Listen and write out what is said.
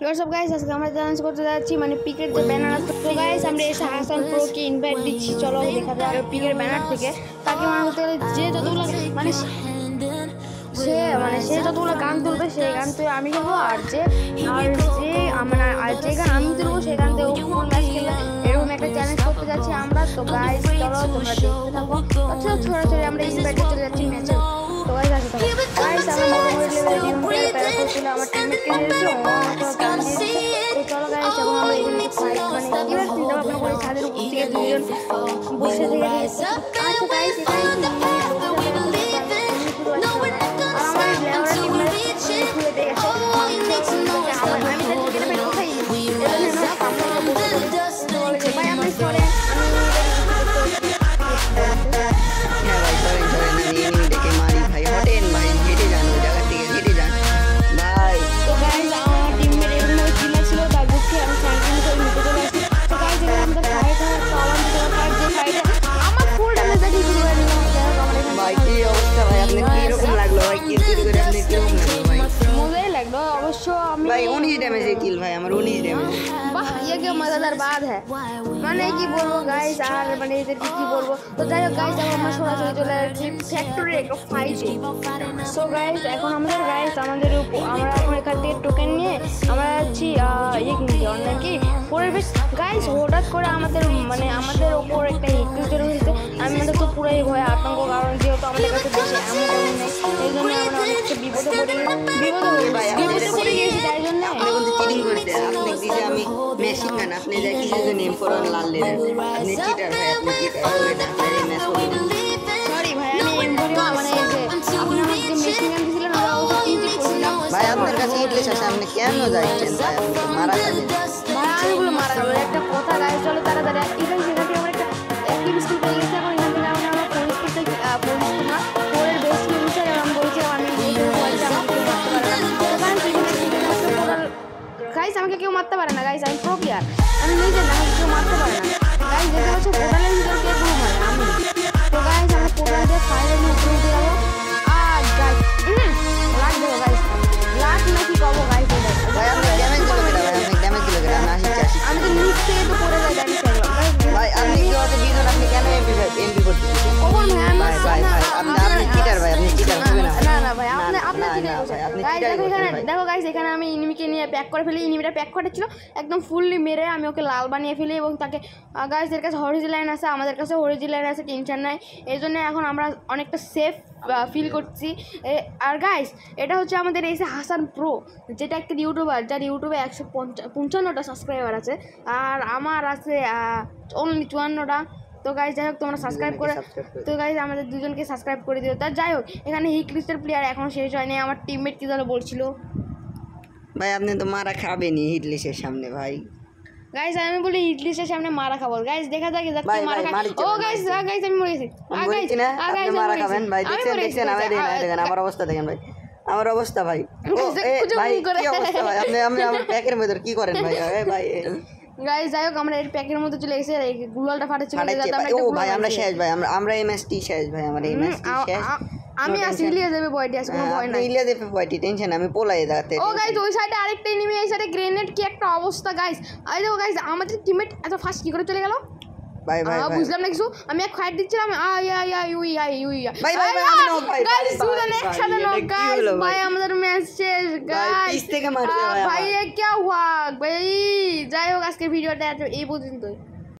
सब गाइस আজকে আমরা চ্যালেঞ্জ করতে যাচ্ছি মানে পিকের যে ব্যানার আছে তো গাইস আমরা এসে হাসান প্রো কে ইনভাইট দিচ্ছি চলো দেখা যাক পিকের ব্যানার থেকে তাকে মানে হতে গেলে যে যতগুলো মানে সে যতগুলো গান তুলবে সেই গান তো আমি গাবো আর যে গান আমি তুলবো সেই গান তো ফুল ম্যাচ খেলে এরকম একটা চ্যালেঞ্জ করতে যাচ্ছি আমরা তো গাইস চলো তোমরা দেখতে থাকো আচ্ছা ছোড়াছড়ি আমরা ইনভাইটে চলে যাচ্ছি ম্যাচে তো গাইস আসো গাইস আমরা মোটামুটি লেভেলে প্যারা করছিল আমার টিমমেটকে দিয়েছিল চলো গাইস এখন আমরা এখানে ফাইট মানে এবার চিন্তা ভাবনা করে ছাদের উপর থেকে দুজন বসে থেকে আচ্ছা গাইস भाई 19 डैमेज है किल भाई हमारा 19 डैमेज वाह ये क्या मजेदार बात है মানে কি বলবো গাইস আর মানে এদেরকে কি বলবো তো যাই হোক গাইস আমরা সরাসরি চলে যাচ্ছি ফ্যাক্টরি একটা ফাইটে সো গাইস এখন আমরা আমাদের আমরা এখন এখান থেকে টোকেন নিয়ে আমরা যাচ্ছি কিনতে অন্য কি পরিবেশ গাইস হঠাৎ করে আমাদের উপর একটা হিট তৈরি হয়েছে আমাদের তো পুরোই ভয় আতঙ্ক কারণ যেহেতু আমাদের কাছে বেশি এমন নেই এই জন্য আমরা অনেকটা বিপদে পড়ে গেছি তাই জন্য আপনি কোন চিটিং করতে আপনি দিছে আমি মেশিন গান আপনি যা কি যে নেম করন লাল লে আপনি চিটার ভাই আপনি চিটার করে না আরে ম্যাচ করে সরি ভাই আমি এম করি মানে এই যে আপনি আমাকে যে মেশিন গান দিছিলেন ওটা ওটা চিন্তা করছিলাম ভাই আপনার কাছে ইটলিশ আছে আপনি কেন যাচ্ছেন ভাই মারা যাবেন ভাই আমি বলে মারা গেল একটা কথা গাইস চলো তাড়াতাড়ি এখান থেকে আমরা একটা অ্যাক্টিভ স্কিল পেয়ে গেছি এখন এখান থেকে আমরা পরিস্থিতি না পরের বেস্ট ইউজার আমি বলছি আমি ভিডিও বলছি আমাকে গাইস আমাকে কেউ মারতে পারে না গাইস আমি প্রো প্লেয়ার আমি নিজে আমাকে কেউ মারতে পারে না গাইস দেখতে পাচ্ছ পোর্টালের ভিতর কে গ্রুপ হয় আমি তো গাইস আমরা পোর্টাল দিয়ে ফাইলের উপরে দিয়ে যাবো আর গাইস লাগ দেবো গাইস লাগ নাকি কবো গাইস ভাই আপনি ড্যামেজ দিলো কেন ভাই আপনি ড্যামেজ দিলো কেন আমি আসি আমি তো নিচ থেকে তো পড়ে যাই গাইস ভাই আপনি কি হচ্ছে বিজন আপনি কেন এমপি করতেছেন ওপর ভাই আপনি চিটার ভাই আপনি চিটার হবে না না ভাই আপনি চিটার দেখো গাইস এখানে আমি এনিমিকে নিয়ে প্যাক করে ফেলি এনিমিটা প্যাক করা ছিল একদম ফুললি মেরে আমি ওকে লাল বানিয়ে ফেলি এবং তাকে গাইস এর কাছে হরিজি লাইন আছে আমাদের কাছে হরিজি লাইন আছে টেনশন নাই এই জন্য এখন আমরা অনেকটা সেফ ফিল করছি আর গাইস এটা হচ্ছে আমাদের এই হাসান প্রো যেটা একটা ইউটিউবার যার ইউটিউবে 155টা সাবস্ক্রাইবার আছে আর আমার আছে অনলি 54টা তো গাইস যাই হোক তোমরা সাবস্ক্রাইব করে তো গাইস আমাদের দুজনকে সাবস্ক্রাইব করে দিও তা যাই হোক এখানে হিটলিস্টের প্লেয়ার এখনও শেষ হয়নি আমার টিমমেট কি যেন বলছিল ভাই আপনি তো মারা খাবেনি হিটলিস্টের সামনে ভাই গাইস আমি বলি হিটলিস্টের সামনে মারা খাবো গাইস দেখা যাক যাচ্ছে মারা খাই ও গাইস আমি মরে গেছি আপনি মারা খাবেন ভাই দেখছেন দেখেন আমার অবস্থা দেখেন ভাই আমার অবস্থা ভাই ভাই কি অবস্থা ভাই আপনি আমার প্যাকের মধ্যে কি করেন ভাই ভাই গাইস যাই হোক আমরা এর প্যাকের মধ্যে চলে গেছে এই গুলালটা ফাটাচ্ছিল যাতে আমরা ও ভাই আমরা শেষ ভাই আমরা এই ম্যাচটি শেষ ভাই আমার এই ম্যাচটি শেষ আমি আসিলিয়া দেবে বয়টি আছে কোনো ভয় নাই ইলিয়া দেবে বয়টি টেনশন আমি পোলাই দাতে ও গাইস ওই সাইডে আরেকটা এনিমি এই সাইডে গ্রেনেড কি একটা অবস্থা গাইস আই দেখো গাইস আমাদের টিমমেট এত ফাস্ট কি করে চলে গেল ভাই বুঝলাম না কিছু আমি এক ফাইট দিচ্ছিলাম ভাই আমি নক ভাই গাইস দুজন একসাথে নক গাইস ভাই আমাদের ম্যাচ শেষ গাইস পিছ থেকে মারছে ভাই ये क्या हुआ ভাই যাই হোক আজকে ভিডিওটা এই পর্যন্তই